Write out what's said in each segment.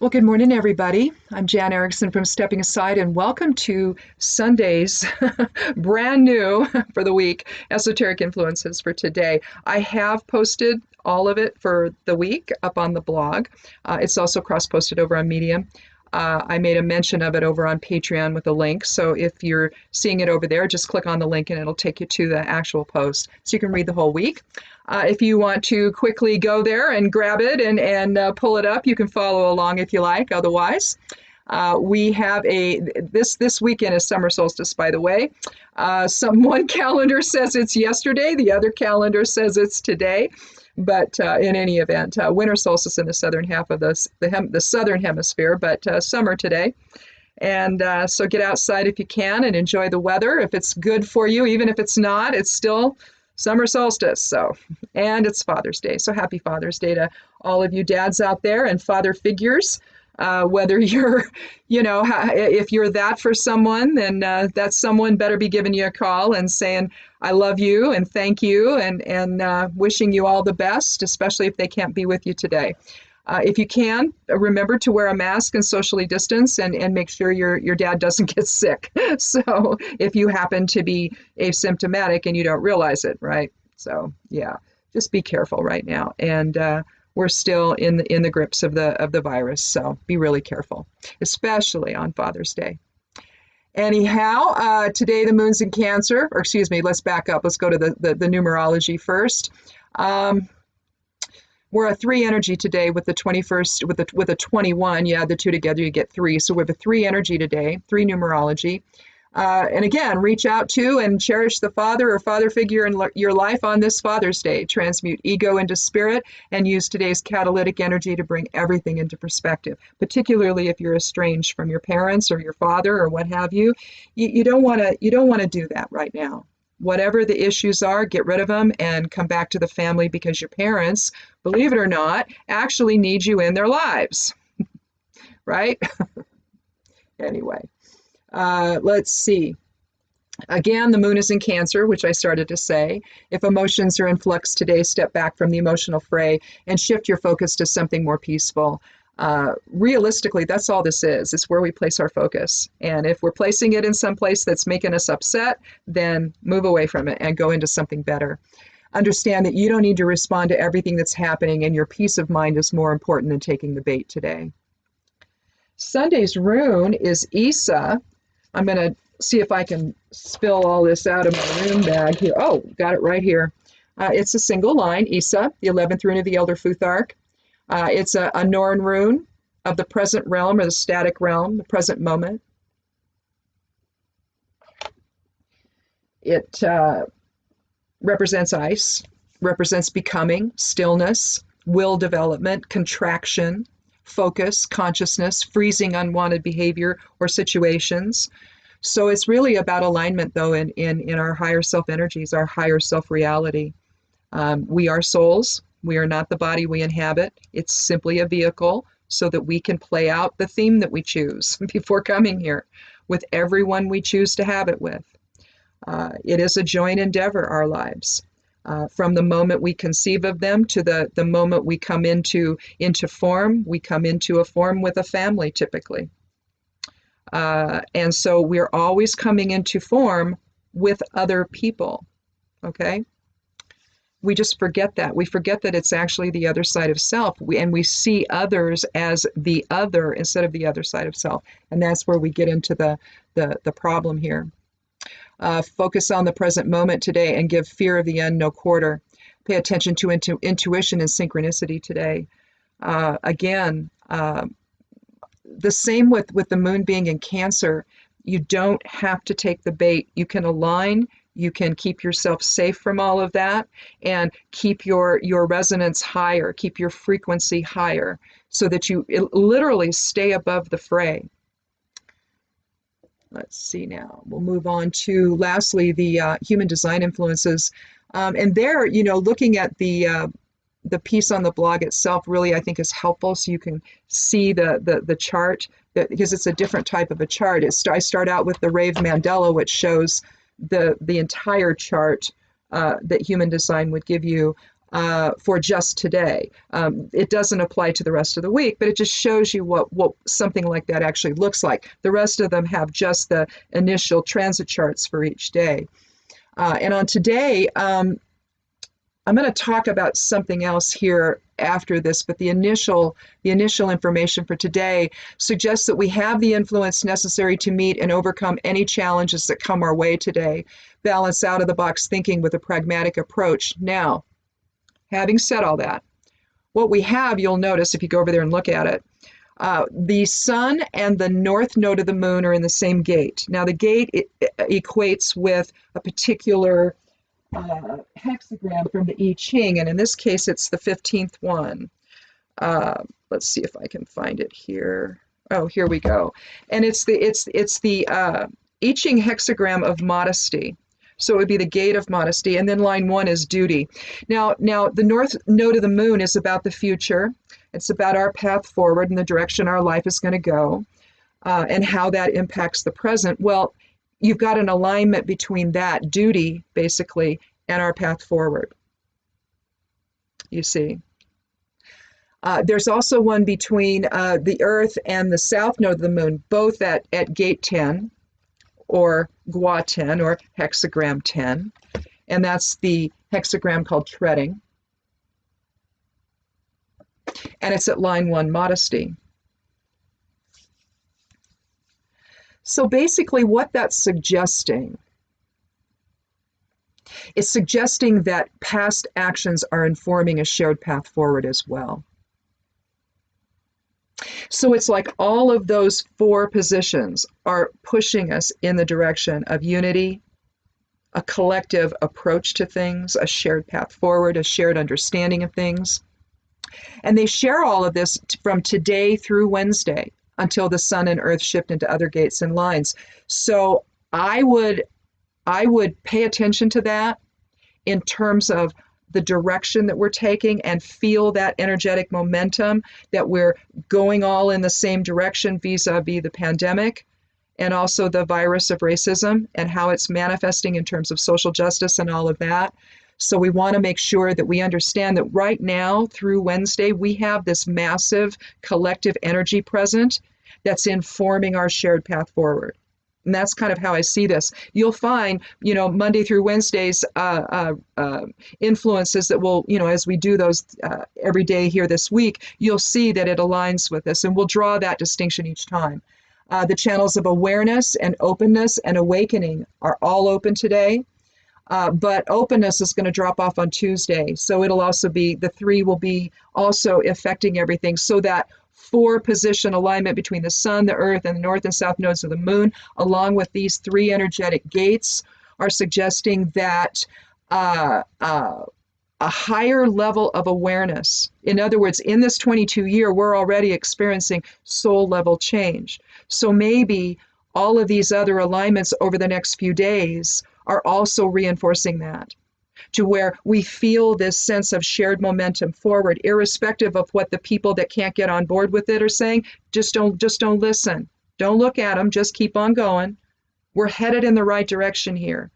Well, good morning, everybody. I'm Jan Erickson from Stepping Aside, and welcome to Sunday's brand new for the week Esoteric Influences for today. I have posted all of it for the week up on the blog. It's also cross-posted over on Medium. I made a mention of it over on Patreon with a link. So if you're seeing it over there, just click on the link and it'll take you to the actual post so you can read the whole week. If you want to quickly go there and grab it and pull it up, you can follow along if you like. Otherwise, we have this weekend is summer solstice, by the way. One calendar says it's yesterday, the other calendar says it's today. But in any event, winter solstice in the southern half of the southern hemisphere, but summer today. And so get outside if you can and enjoy the weather. If it's good for you, even if it's not, it's still summer solstice. So, and it's Father's Day. So happy Father's Day to all of you dads out there and father figures. Whether you're, if you're that for someone, then that someone better be giving you a call and saying, I love you and thank you and wishing you all the best, especially if they can't be with you today. If you can, remember to wear a mask and socially distance and make sure your dad doesn't get sick. So if you happen to be asymptomatic and you don't realize it, right? So yeah, just be careful right now. And we're still in the grips of the virus, so be really careful, especially on Father's Day. Anyhow, today the moon's in Cancer, or excuse me, let's back up. Let's go to the numerology first. We're a 3 energy today with the 21st, with a 21. You add the two together, you get 3. So we have a 3 energy today, 3 numerology. And again, reach out to and cherish the father or father figure in your life on this Father's Day. Transmute ego into spirit and use today's catalytic energy to bring everything into perspective, particularly if you're estranged from your parents or your father or what have you. You don't want to do that right now. Whatever the issues are, get rid of them and come back to the family, because your parents, believe it or not, actually need you in their lives, right? Anyway. Let's see. Again, the moon is in Cancer, which I started to say. If emotions are in flux today, step back from the emotional fray and shift your focus to something more peaceful. Realistically, that's all this is. It's where we place our focus. And if we're placing it in some place that's making us upset, then move away from it and go into something better. Understand that you don't need to respond to everything that's happening, and your peace of mind is more important than taking the bait today. Sunday's rune is Isa. I'm going to see if I can spill all this out of my rune bag here. Oh, got it right here. It's a single line, Isa, the 11th rune of the Elder Futhark. It's a Norn rune of the present realm, or the static realm, the present moment. It represents ice, represents becoming, stillness, will development, contraction, focus, consciousness, freezing unwanted behavior or situations. So it's really about alignment, though, in our higher self energies, our higher self reality. We are souls. We are not the body we inhabit. It's simply a vehicle so that we can play out the theme that we choose before coming here with everyone we choose to have it with. It is a joint endeavor, our lives. From the moment we conceive of them to the moment we come into form. We come into a form with a family, typically. And so we're always coming into form with other people, okay? We just forget that. We forget that it's actually the other side of self. We see others as the other instead of the other side of self. And that's where we get into the problem here. Focus on the present moment today and give fear of the end no quarter. Pay attention to intuition and synchronicity today. Again, the same with the moon being in Cancer. You don't have to take the bait. You can align. You can keep yourself safe from all of that and keep your resonance higher, keep your frequency higher so that you literally stay above the fray. Let's see now. We'll move on to, lastly, the human design influences. And there, looking at the piece on the blog itself really, I think, is helpful, so you can see the chart, because it's a different type of a chart. I start out with the Rave Mandela, which shows the entire chart that human design would give you for just today. It doesn't apply to the rest of the week, but it just shows you what something like that actually looks like. The rest of them have just the initial transit charts for each day. And on today, I'm going to talk about something else here after this, but the initial information for today suggests that we have the influence necessary to meet and overcome any challenges that come our way today. Balance out of the box thinking with a pragmatic approach. Now, having said all that, what we have, you'll notice if you go over there and look at it, the sun and the north node of the moon are in the same gate. Now, the gate equates with a particular hexagram from the I Ching, and in this case, it's the 15th one. Let's see if I can find it here. Oh, here we go. And it's the I Ching hexagram of modesty. So it would be the gate of modesty, and then line 1 is duty. Now the north node of the moon is about the future. It's about our path forward and the direction our life is going to go, and how that impacts the present. Well, you've got an alignment between that duty, basically, and our path forward. You see. There's also one between the Earth and the south node of the moon, both at gate 10, or Gua 10, or hexagram 10. And that's the hexagram called treading. And it's at line 1, modesty. So basically what that's suggesting, it's suggesting that past actions are informing a shared path forward as well. So it's like all of those 4 positions are pushing us in the direction of unity, a collective approach to things, a shared path forward, a shared understanding of things. And they share all of this from today through Wednesday, until the sun and earth shift into other gates and lines. So I would pay attention to that in terms of the direction that we're taking, and feel that energetic momentum, that we're going all in the same direction vis-a-vis the pandemic, and also the virus of racism and how it's manifesting in terms of social justice and all of that. So we want to make sure that we understand that right now through Wednesday, we have this massive collective energy present that's informing our shared path forward. And that's kind of how I see this. You'll find, Monday through Wednesdays influences that will, as we do those every day here this week, you'll see that it aligns with this, and we'll draw that distinction each time. The channels of awareness and openness and awakening are all open today. But openness is going to drop off on Tuesday. So it'll also be, the 3 will be also affecting everything. So that 4 position alignment between the sun, the earth, and the north and south nodes of the moon, along with these 3 energetic gates, are suggesting that a higher level of awareness. In other words, in this 22 year, we're already experiencing soul level change. So maybe all of these other alignments over the next few days are also reinforcing that, to where we feel this sense of shared momentum forward, irrespective of what the people that can't get on board with it are saying. Just don't listen. Don't look at them. Just keep on going. We're headed in the right direction here.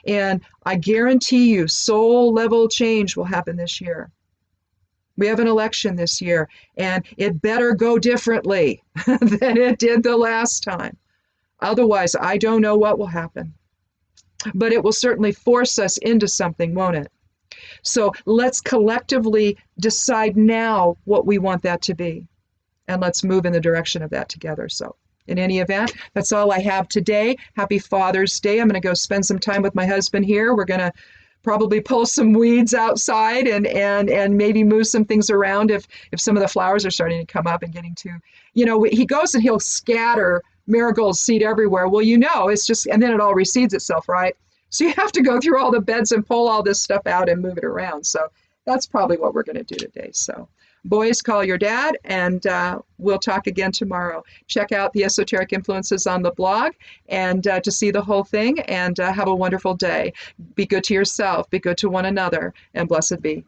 And I guarantee you, soul level change will happen this year. We have an election this year, and it better go differently than it did the last time. Otherwise, I don't know what will happen. But it will certainly force us into something, won't it? So let's collectively decide now what we want that to be. And let's move in the direction of that together. So in any event, that's all I have today. Happy Father's Day. I'm going to go spend some time with my husband here. We're going to probably pull some weeds outside and maybe move some things around if some of the flowers are starting to come up and getting too, he goes and he'll scatter marigold seed everywhere. Well, it's just, and then it all reseeds itself, right? So you have to go through all the beds and pull all this stuff out and move it around. So that's probably what we're going to do today. So boys, call your dad, and we'll talk again tomorrow. Check out the Esoteric Influences on the blog and to see the whole thing, and have a wonderful day. Be good to yourself, be good to one another, and blessed be.